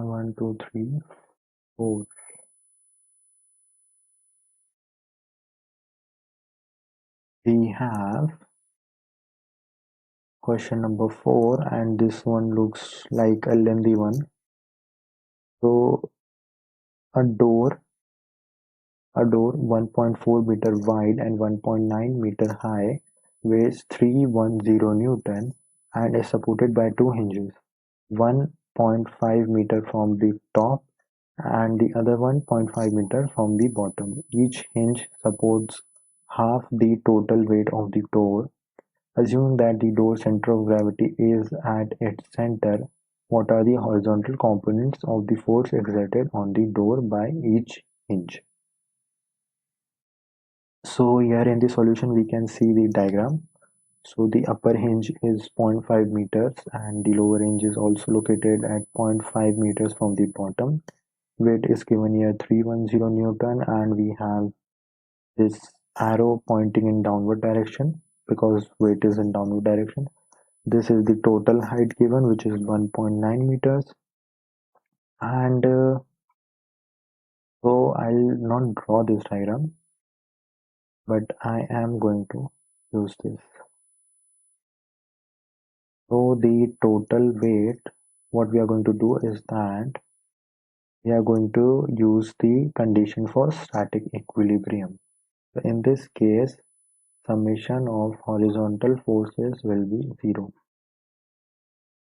1, 2, 3, 4. We have question number 4, and this one looks like a lengthy one. So a door 1.4 meter wide and 1.9 meter high, weighs 310 Newton and is supported by two hinges, 1.5 meter from the top and the other 1.5 meter from the bottom. Each hinge supports half the total weight of the door. Assuming that the door center of gravity is at its center, what are the horizontal components of the force exerted on the door by each hinge? So here in the solution we can see the diagram. So the upper hinge is 0.5 meters and the lower hinge is also located at 0.5 meters from the bottom. Weight is given here 310 Newton, and we have this arrow pointing in downward direction because weight is in downward direction. This is the total height given, which is 1.9 meters, and so I'll not draw this diagram, but I am going to use this. So the total weight, what we are going to do is that we are going to use the condition for static equilibrium. So in this case, summation of horizontal forces will be 0.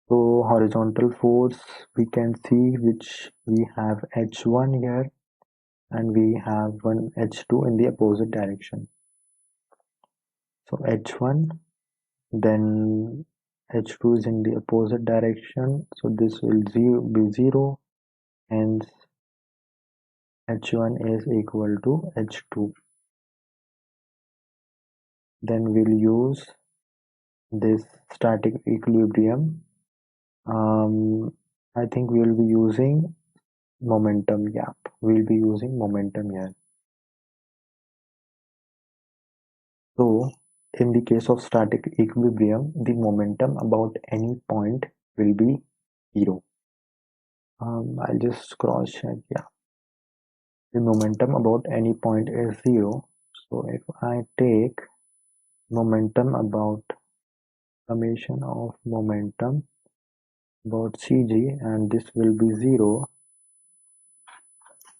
So horizontal force we can see, which we have H1 here and we have one H2 in the opposite direction. So H1, then H2 is in the opposite direction, so this will be 0, hence H1 is equal to H2. Then we'll use this static equilibrium. I think we'll be using momentum gap. We'll be using momentum here. So in the case of static equilibrium, the momentum about any point will be 0. I'll just cross check. Yeah, the momentum about any point is 0. So if I take momentum about summation of momentum about CG, and this will be 0.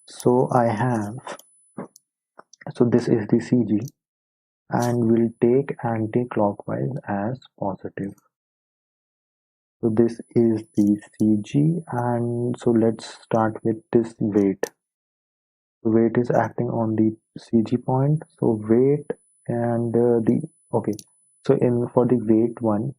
So this is the CG, and we'll take anti-clockwise as positive. So this is the CG, and so let's start with this weight. The weight is acting on the CG point. So weight and okay. So for the weight one,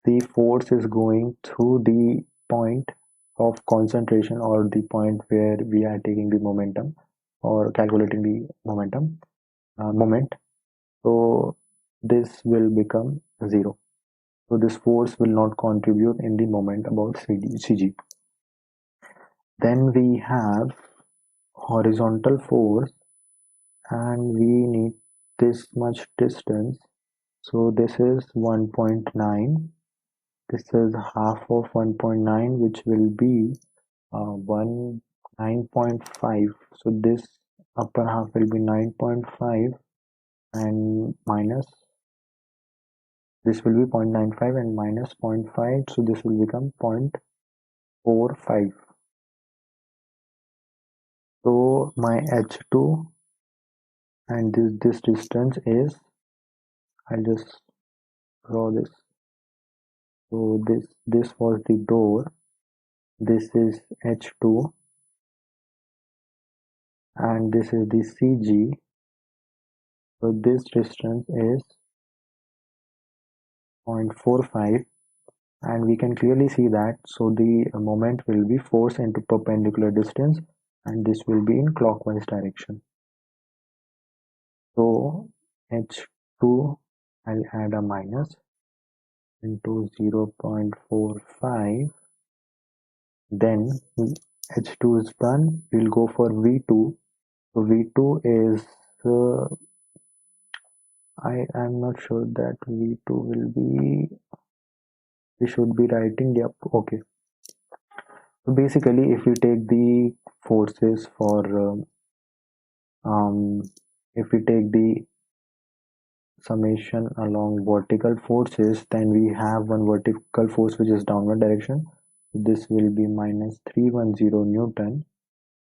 the force is going through the point of concentration, or the point where we are taking the momentum or calculating the moment. So this will become 0. So this force will not contribute in the moment about CG. Then we have horizontal force, and we need this much distance. So this is 1.9. This is half of 1.9, which will be 9.5. So this upper half will be 9.5 and minus, this will be 0.95 and minus 0.5, so this will become 0.45. So my H2 and this distance is, I'll just draw this. So this was the door, this is H2, and this is the CG. So this distance is 0.45, and we can clearly see that. So the moment will be force into perpendicular distance, and this will be in clockwise direction. So H2, I'll add a minus into 0.45. Then H2 is done. We'll go for V2. So V2 is I am not sure that V2 will be, we should be writing, yep, okay. So basically, if we take the forces for um, if we take the summation along vertical forces, then we have one vertical force which is downward direction. This will be minus 310 Newton.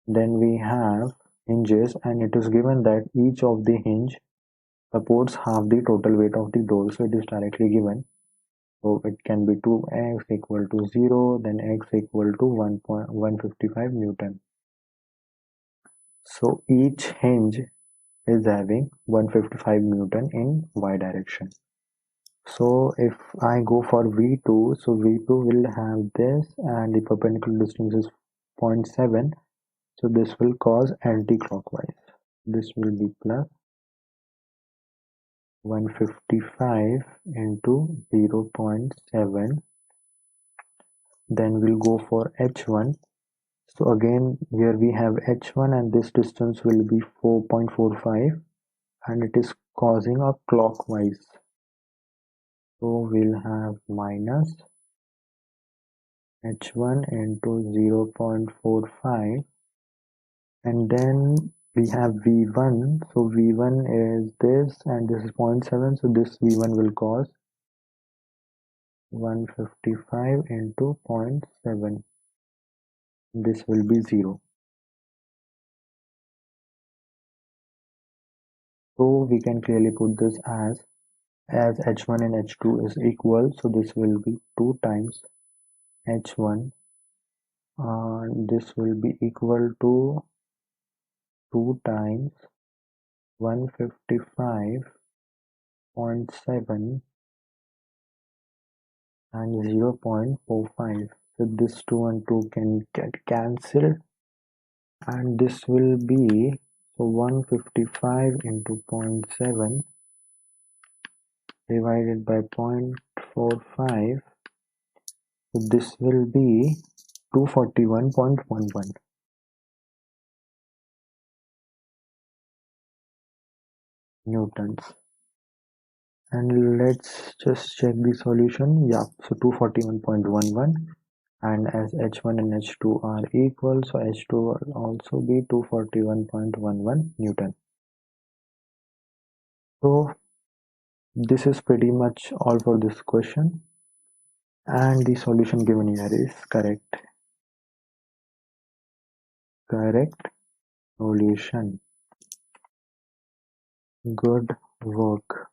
Then we have hinges, and it is given that each of the hinge supports half the total weight of the door. So it is directly given. So it can be 2x equal to 0, then x equal to 1.155 Newton. So each hinge is having 155 Newton in y direction. So if I go for V2, so V2 will have this, and the perpendicular distance is 0.7. So this will cause anti-clockwise. This will be plus 155 into 0.7. Then we'll go for H1. So again, here we have H1, and this distance will be 4.45, and it is causing a clockwise. So we'll have minus H1 into 0.45, and then we have V1. So V1 is this, and this is 0.7. So this V1 will cause 155 into 0.7. This will be 0. So we can clearly put this as H1 and H2 is equal. So this will be 2 times H1, and this will be equal to 2 times 155.7 and 0.45. So this 2 and 2 can get cancelled, and this will be, so 155 into 0.7 divided by 0.45. So this will be 241.11 newtons. And let's just check the solution. Yeah, so 241.11, and as H1 and H2 are equal, so H2 will also be 241.11 Newton. So this is pretty much all for this question, and the solution given here is correct. Correct solution. Good work.